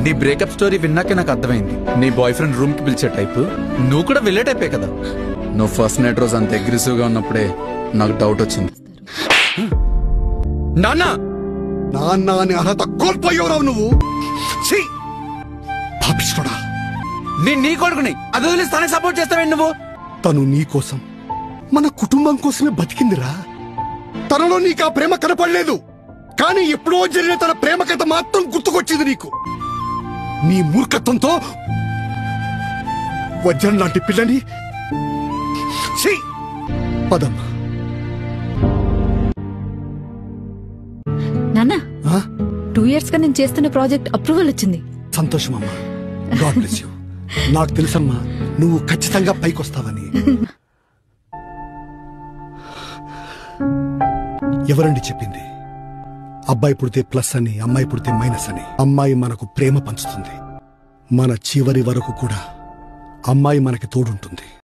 నీ breakup story విన్నాకే నాకు అర్థమైంది. నీ బాయ్ ఫ్రెండ్ రూమ్ కి పిలిచే టైప్, నువ్వు కూడా వెళ్ళే టైపే కదా. నువ్వు ఫస్ట్ నైట్ రోజు అంత అగ్రెసివ్ గా ఉన్నప్పుడే నాకు డౌట్ వచ్చింది. నాన్న నాన్న అని అర్హత కోల్పోయావు నువ్వు. పాపిష్టుడా, నేను నీ కొడుకుని అది వదిలేసి తనకి సపోర్ట్ చేస్తావేంటి నువ్వు? తను నీ కోసం, మన కుటుంబం కోసమే బతికిందిరా. తనలో నీకు ఆ ప్రేమ కనపడలేదు, కానీ ఎప్పుడో జరిగిన తన ప్రేమ కథ మాత్రం గుర్తుకొచ్చింది నీకు. నీ మూర్ఖత్వంతో వజ్రం లాంటి పిల్లని పదమ్మా. నాన్న 2 years గా నేను చేస్తున్న ప్రాజెక్ట్ అప్రూవల్ వచ్చింది. సంతోషమమ్మా. God bless you. నాకు తెలుసమ్మా నువ్వు ఖచ్చితంగా పైకొస్తావని. ఎవరండి చెప్పింది అబ్బాయి పుడితే ప్లస్ అని, అమ్మాయి పుడితే మైనస్ అని? అమ్మాయి మనకు ప్రేమ పంచుతుంది, మన చివరి వరకు కూడా అమ్మాయి మనకి తోడుంటుంది.